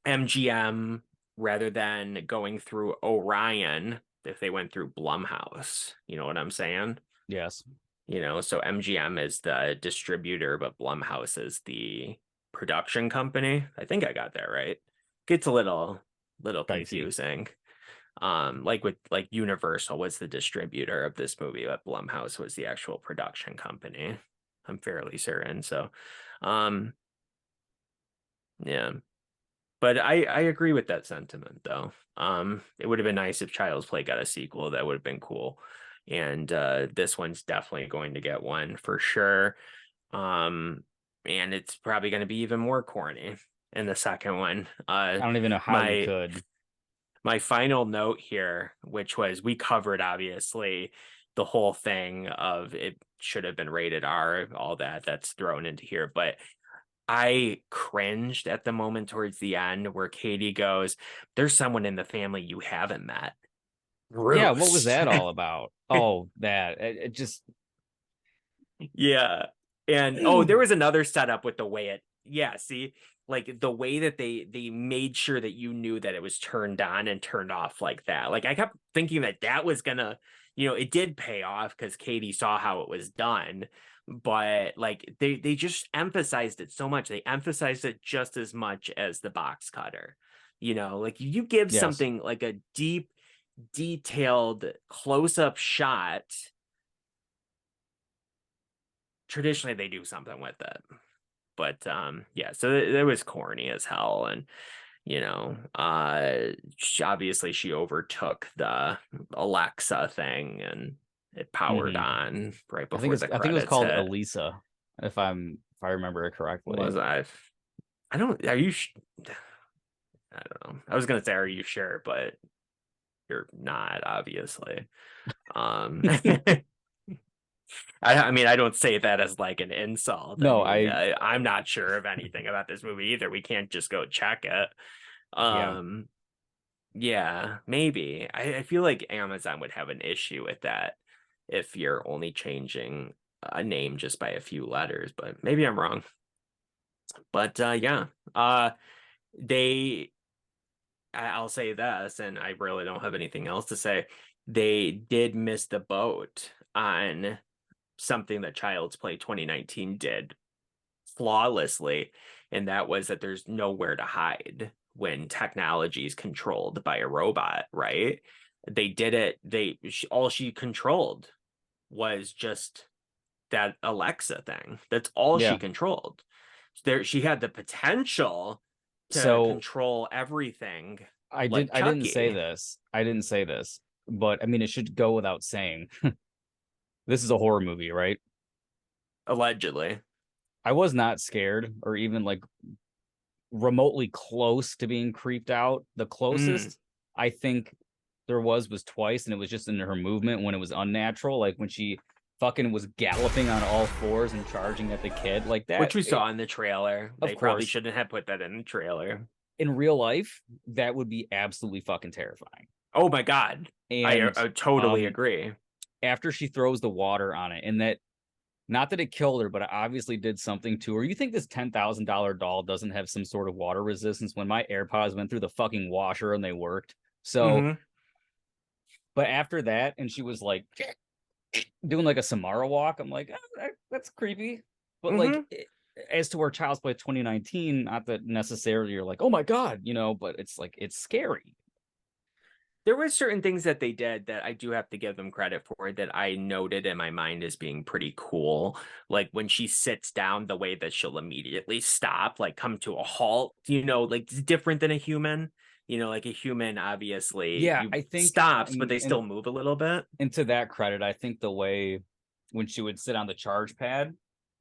MGM, rather than going through Orion if they went through Blumhouse. You know what I'm saying? Yes. So MGM is the distributor, but Blumhouse is the production company. I think I got that right. Gets a little Dicey. confusing. Like with like Universal was the distributor of this movie, but Blumhouse was the actual production company. I'm fairly certain. So, yeah. But I agree with that sentiment though. It would have been nice if Child's Play got a sequel. That would have been cool. And this one's definitely going to get one for sure. And it's probably going to be even more corny in the second one. I don't even know how you could. My final note here, which was we covered obviously the whole thing of it should have been rated R, all that's thrown into here, but I cringed at the moment towards the end where Katie goes, "There's someone in the family you haven't met." Yeah, what was Gross. that all about? Oh, that it just Yeah. And oh, there was another setup with the way it, yeah, see, like the way that they made sure that you knew that it was turned on and turned off like that. Like I kept thinking that that was gonna, it did pay off because Katie saw how it was done, but like they just emphasized it so much. They emphasized it just as much as the box cutter. Like you give yes. something like a deep, detailed close-up shot, traditionally they do something with it. But yeah, so it was corny as hell. And obviously she overtook the Alexa thing and it powered on right before the I think it was credits called hit. Elisa, if I remember it correctly. Was I don't, are you I don't know, I was gonna say are you sure, but you're not, obviously. I mean, I don't say that as like an insult. No, I'm not sure of anything about this movie either. We can't just go check it. Yeah. Yeah, maybe. I feel like Amazon would have an issue with that if you're only changing a name just by a few letters, but maybe I'm wrong. But yeah, they, I'll say this, and I really don't have anything else to say. They did miss the boat on something that Child's Play 2019 did flawlessly, and that was that there's nowhere to hide when technology is controlled by a robot, right? They did it. All she controlled was just that Alexa thing. That's all she Yeah. controlled. She had the potential to So control everything. I Like didn't say Chucky. this. I didn't say this, but I mean it should go without saying. This is a horror movie, right? Allegedly. I was not scared or even like remotely close to being creeped out. The closest I think there was twice, and it was just in her movement when it was unnatural, like when she fucking was galloping on all fours and charging at the kid like that. Which we saw in the trailer. Of They probably course. shouldn't have put that in the trailer. In real life, that would be absolutely fucking terrifying. Oh my God. And I totally agree. after she throws the water on it, and that, not that it killed her, but it obviously did something to her. You think this $10,000 doll doesn't have some sort of water resistance? When my AirPods went through the fucking washer and they worked. So, but after that, and she was like doing like a Samara walk, I'm like, oh, that's creepy. But like, as to our Child's Play 2019, not that necessarily you're like, oh my God, but it's like, it's scary. There were certain things that they did that I do have to give them credit for that I noted in my mind as being pretty cool. Like when she sits down, the way that she'll immediately stop, like come to a halt, like it's different than a human. Like a human, obviously, I think stops, but they still move a little bit. And to that credit, I think the way when she would sit on the charge pad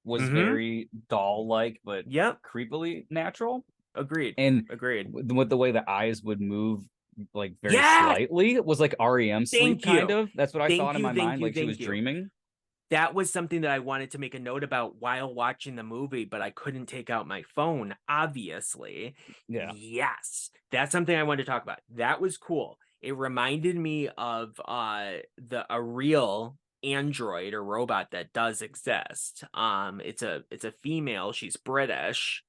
was very doll-like, but creepily natural. Agreed. And agreed. With the way the eyes would move, like very slightly, it was like REM sleep, kind of. That's what I thought in my mind, like she was dreaming. That was something that I wanted to make a note about while watching the movie, but I couldn't take out my phone, obviously. Yeah. Yes. That's something I wanted to talk about. That was cool. It reminded me of a real android or robot that does exist. It's a female. She's British.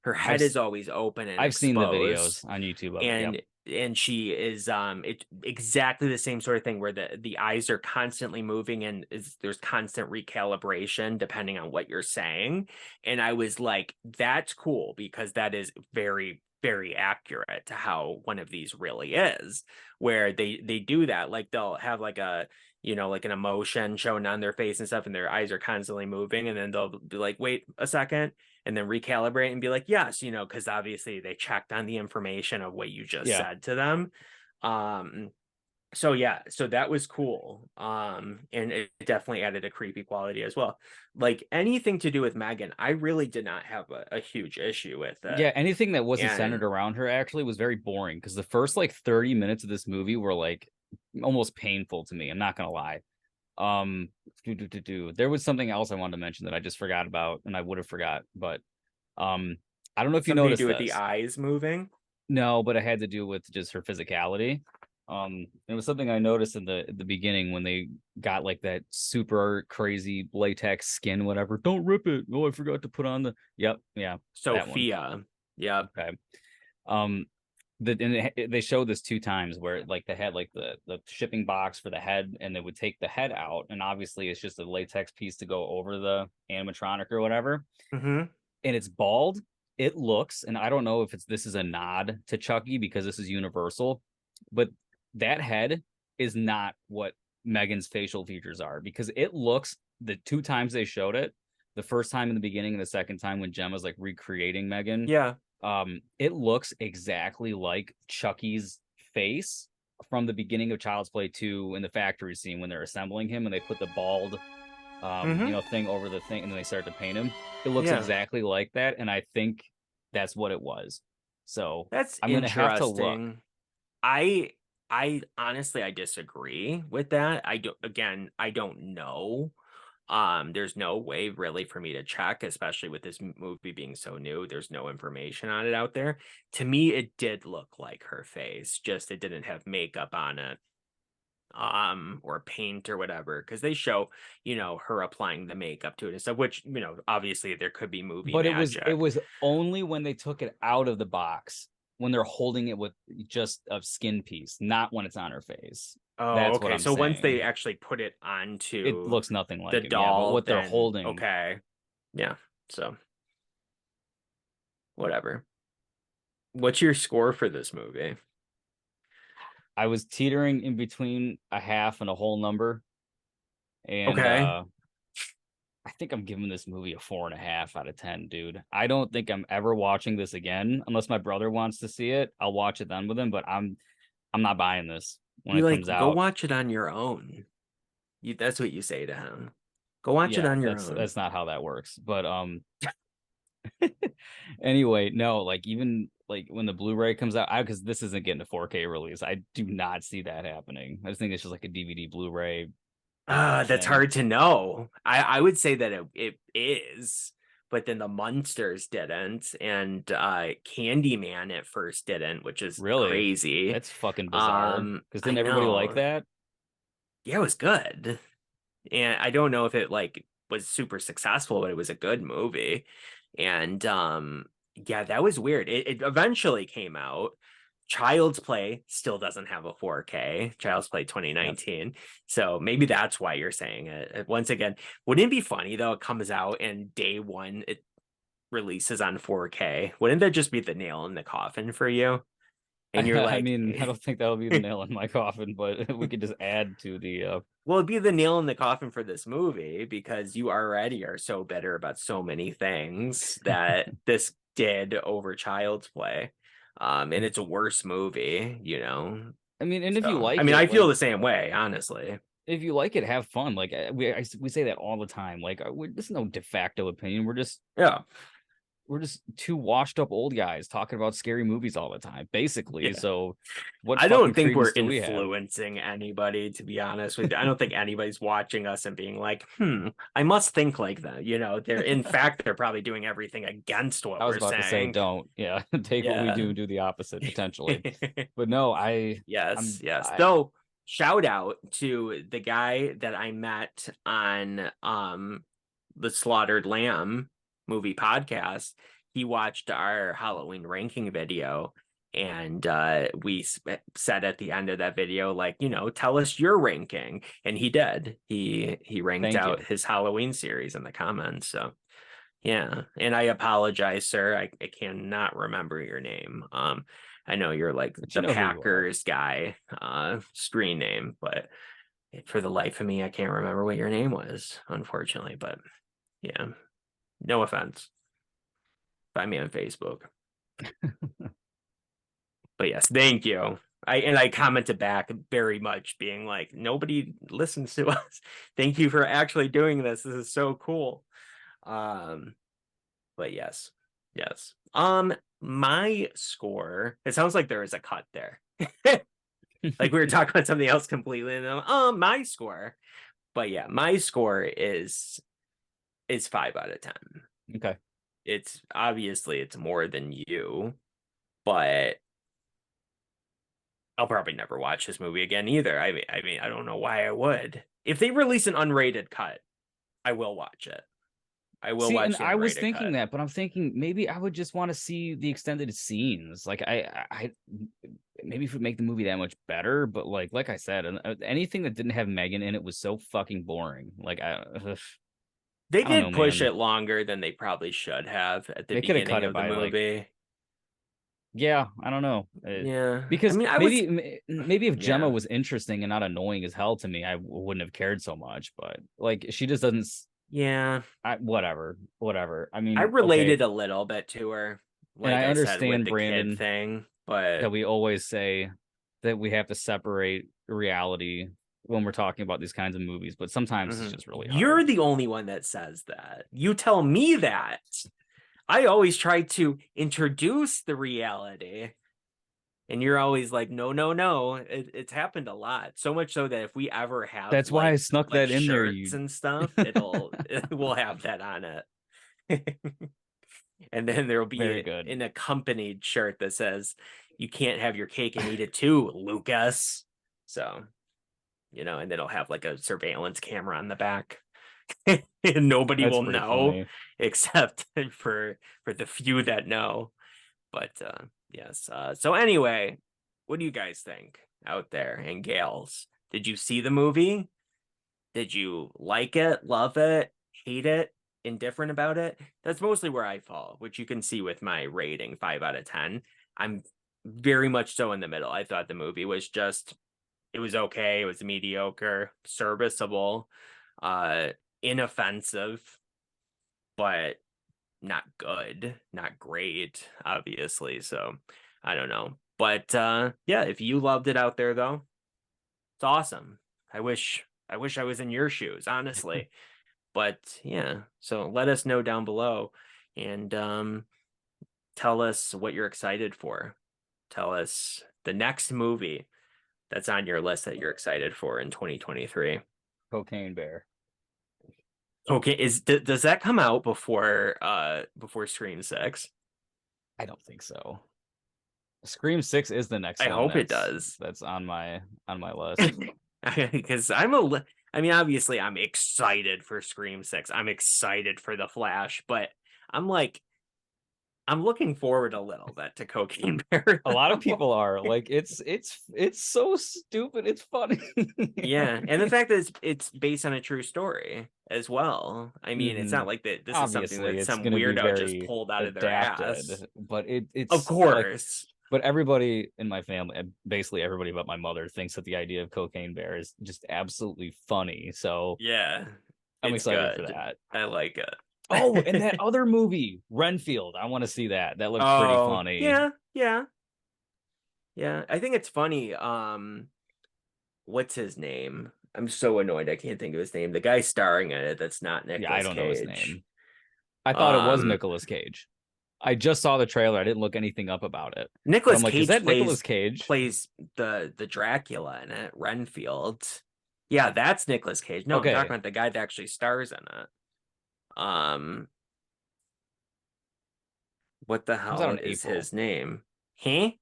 Her head is always open and I've exposed. seen the videos on YouTube of it, and she is it's exactly the same sort of thing where the eyes are constantly moving and there's constant recalibration depending on what you're saying. And I was like, that's cool because that is very very accurate to how one of these really is, where they do that. Like they'll have like a, like an emotion shown on their face and stuff, and their eyes are constantly moving, and then they'll be like, wait a second, and then recalibrate and be like, yes, because obviously they checked on the information of what you just Yeah. said to them. So yeah, so that was cool. And it definitely added a creepy quality as well. Like anything to do with M3GAN, I really did not have a huge issue with it. Yeah, anything that wasn't centered And around her actually was very boring, because the first like 30 minutes of this movie were like almost painful to me. I'm not gonna lie. There was something else I wanted to mention that I just forgot about, and I would have forgot, but I don't know if you something to noticed do with the this. eyes moving. No, but it had to do with just her physicality. It was something I noticed in the beginning when they got like that super crazy latex skin, whatever. Don't rip it. Oh, I forgot to put on the. Yep, yeah, that one. Sophia. Yep. Okay. Um, they showed this 2 times where like they had like the shipping box for the head, and they would take the head out, and obviously it's just a latex piece to go over the animatronic or whatever, Mm-hmm. and it's bald. It looks, and I don't know if this is a nod to Chucky because this is Universal, but that head is not what M3GAN's facial features are, because it looks, the 2 times they showed it, the first time in the beginning and the second time when Gemma's like recreating M3GAN, Yeah. it looks exactly like Chucky's face from the beginning of Child's Play 2 in the factory scene when they're assembling him and they put the bald Mm-hmm. thing over the thing and then they start to paint him. It looks Yeah. exactly like that, and I think that's what it was. So That's I'm gonna have to look. interesting. I I honestly I disagree with that. I don't know. There's no way really for me to check, especially with this movie being so new. There's no information on it out there. To me, it did look like her face, just it didn't have makeup on it, or paint or whatever, because they show, her applying the makeup to it and stuff, which, obviously there could be movie But it magic. was only when they took it out of the box, when they're holding it with just a skin piece, not when it's on her face. Oh, That's what okay. I'm So once they saying. actually put it It onto looks nothing the like him, yeah. But doll, what they're then holding, okay. Yeah. So whatever. What's your score for this movie? I was teetering in between a half and a whole number, and Okay. I think I'm giving this movie a 4.5 out of 10, dude. I don't think I'm ever watching this again unless my brother wants to see it. I'll watch it then with him, but I'm not buying this when You it like comes go out. watch it on your own. That's what you say to him. Go watch it Yeah, on your that's own. not how that works. But anyway, no, like even like when the Blu-ray comes out, because this isn't getting a 4K release, I do not see that happening. I just think it's just like a DVD Blu-ray That's thing. hard to know. I would say that it is, but then the Munsters didn't, and Candyman at first didn't, which is Really? crazy. That's fucking bizarre. Because I didn't everybody like know. that? Yeah, it was good. And I don't know if it like was super successful, but it was a good movie. And yeah, that was weird. It eventually came out. Child's Play still doesn't have a 4K. Child's Play Yep. 2019. So maybe that's why you're saying it. Once again, wouldn't it be funny though? It comes out and day one it releases on 4K. Wouldn't that just be the nail in the coffin for you? And you're I like, mean, I don't think that'll be the nail in my coffin, but we could just add to the well, it'd be the nail in the coffin for this movie because you already are so bitter about so many things that this did over Child's Play. And it's a worse movie. I mean, and if you So, I like mean, I it, feel like the same way, honestly. if you like it, have fun. Like we say that all the time. Like this is no de facto opinion. Yeah. We're just two washed up old guys talking about scary movies all the time, basically. Yeah. So what I don't fucking think we're credence do we have? influencing anybody, to be honest with you. I don't think anybody's watching us and being like, I must think like that. They're in fact, they're probably doing everything against what I was we're about to say, saying. don't. Yeah, take what we do Yeah. and do the opposite potentially. But no, Yes, yes. I Though shout out to the guy that I met on the Slaughtered Lamb movie podcast. He watched our Halloween ranking video, and we said at the end of that video, like, tell us your ranking, and he did. He ranked thank out you. his Halloween series in the comments. So Yeah, and I apologize, sir. I cannot remember your name. I know you're like But you the know who you are. Packers guy, screen name, but for the life of me, I can't remember what your name was, unfortunately. But yeah, no offense. Find me on Facebook. But yes, thank you. I commented back very much, being like, nobody listens to us. Thank you for actually doing this. This is so cool. Um, but yes, yes. My score. It sounds like there is a cut there. Like we were talking about something else completely. And my score. But yeah, my score is 5 out of 10. Okay. It's obviously it's more than you, but I'll probably never watch this movie again either. I mean, I don't know why I would. If they release an unrated cut, I will watch it. I will See, and watch the I was unrated thinking cut. that, but I'm thinking maybe I would just want to see the extended scenes. Like I maybe if we make the movie that much better, but like I said, anything that didn't have Megan in it was so fucking boring. Like They I don't know, did push man. it longer than they probably should have at the They could have cut beginning it of the by like, movie. yeah, I don't know. Yeah. I Because mean, I was, maybe if Gemma yeah. was interesting and not annoying as hell to me, I wouldn't have cared so much. But like, she just doesn't. Yeah. Whatever. I I mean, okay, related a little bit to her, and like I I said, with understand, the kid Brandon, thing, that but we always say that we have to separate reality when we're talking about these kinds of movies, but sometimes it's mhm. just really You're hard. the only one that says that. You tell me that. I always try to introduce the reality. And you're always like, no, no, no. It's happened a lot. So much so that if we ever have That's why I like snuck that in there, shirts you and stuff, we'll have that on it. And then there'll very be good. an accompanied shirt that says, you can't have your cake and eat it too, Lucas. So, and it'll have like a surveillance camera on the back. And nobody That's will pretty know funny. except for the few that know. But yes. So anyway, what do you guys think out there and gals? Did you see the movie? Did you like it, love it, hate it, indifferent about it? That's mostly where I fall, which you can see with my rating, 5 out of 10. I'm very much so in the middle. I thought the movie was just, it was okay, it was mediocre, serviceable, uh, inoffensive, but not good, not great, obviously. So I don't know. But yeah, if you loved it out there though, it's awesome. I wish I was in your shoes, honestly. But yeah, so let us know down below and tell us what you're excited for. Tell us the next movie that's on your list that you're excited for in 2023. Cocaine Bear. Okay, does that come out before Scream 6? I don't think so. Scream 6 is the next I one hope it that's does. on my list. Because I mean, obviously I'm excited for Scream 6. I'm excited for The Flash, but I'm like, I'm looking forward a little bit to Cocaine Bear. A lot of people are like, it's so stupid. It's funny. Yeah, and the fact that it's based on a true story as well. I mean, it's Hmm. not like that this is something Obviously, that it's some going to be weirdo just very pulled out of their ass. adapted, but Of it's like, course. but everybody in my family, basically everybody but my mother, thinks that the idea of Cocaine Bear is just absolutely funny. So Yeah, I'm it's excited for good. that. I like Oh, and that it. other movie, Renfield. I want to see that. That looked pretty Oh, funny. yeah, yeah, yeah. I think it's funny. What's his name? I'm so annoyed I can't think of his name. The guy starring in it that's not Yeah, I Nicolas don't know his Cage. name. I thought it was Um Nicolas Cage. I just saw the trailer. I didn't look anything up about it. But I'm Nicolas like, is Cage that Nicolas plays Cage? plays the Dracula in it, Renfield. Yeah, that's Nicolas Cage. No, I'm talking Okay. about the guy that actually stars in it. Um what the Comes out hell in is April. his name? He?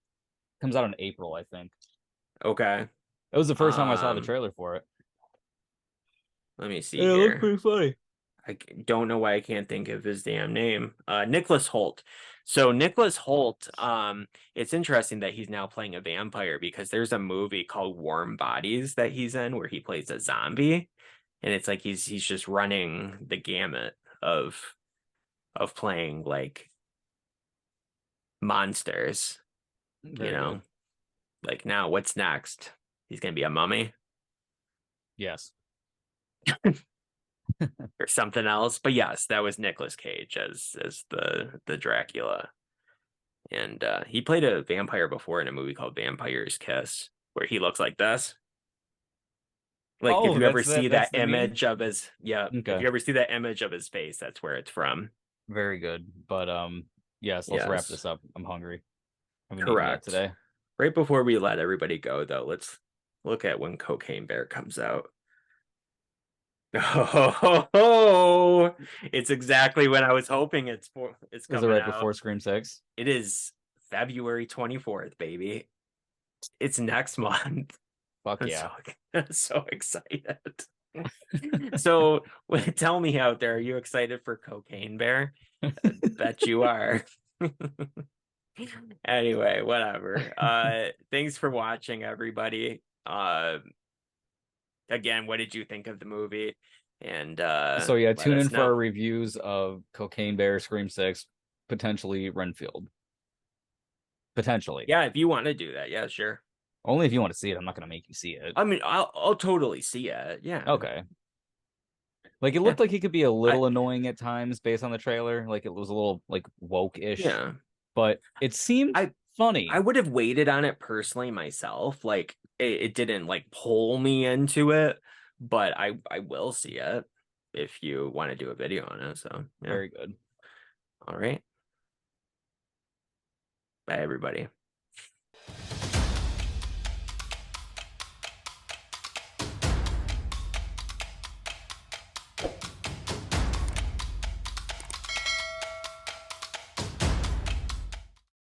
Comes out in April, I think. Okay. It was the first time I saw the Um trailer for it. let me see Yeah, it looked here. pretty funny. Don't know why I can't think of his damn name. Nicholas Holt. So Nicholas Holt, it's interesting that he's now playing a vampire because there's a movie called Warm Bodies that he's in where he plays a zombie, and it's like he's just running the gamut of of playing like monsters, Very you know. good. Like now what's next? He's gonna be a mummy Yes. or something else. But yes, that was Nicolas Cage as the Dracula. And he played a vampire before in a movie called Vampire's Kiss, where he looks like this. Like if Oh, you ever that's see that's that the meme. image of his, yeah, if Okay. you ever see that image of his face, that's where it's from. Very good. But yes, let's wrap Yes, this up. I'm hungry. I haven't eaten yet correct. today. Right before we let everybody go, though, let's look at when Cocaine Bear comes out. Oh, it's exactly when I was hoping it's Is it coming right out. before Scream 6? It is February 24th, baby. It's next month. Fuck I'm yeah. I'm so excited. So tell me out there, are you excited for Cocaine Bear? I bet you are. Anyway, whatever. Thanks for watching, everybody. Again, what did you think of the movie? And So yeah, let tune in us for our know. reviews of Cocaine Bear, Scream 6, potentially Renfield. Potentially. Yeah, if you want to do that, yeah, sure. Only if you want to see it. I'm not gonna make you see it. I mean, I'll totally see it. Yeah. Okay. Like it Yeah. looked like he could be a I little annoying at times based on the trailer. Like it was a little like woke-ish, yeah. but it seemed I funny. would have waited on it personally myself. Like it didn't like pull me into it, but I will see it if you want to do a video on it. So yeah. Very good. All right. Bye everybody.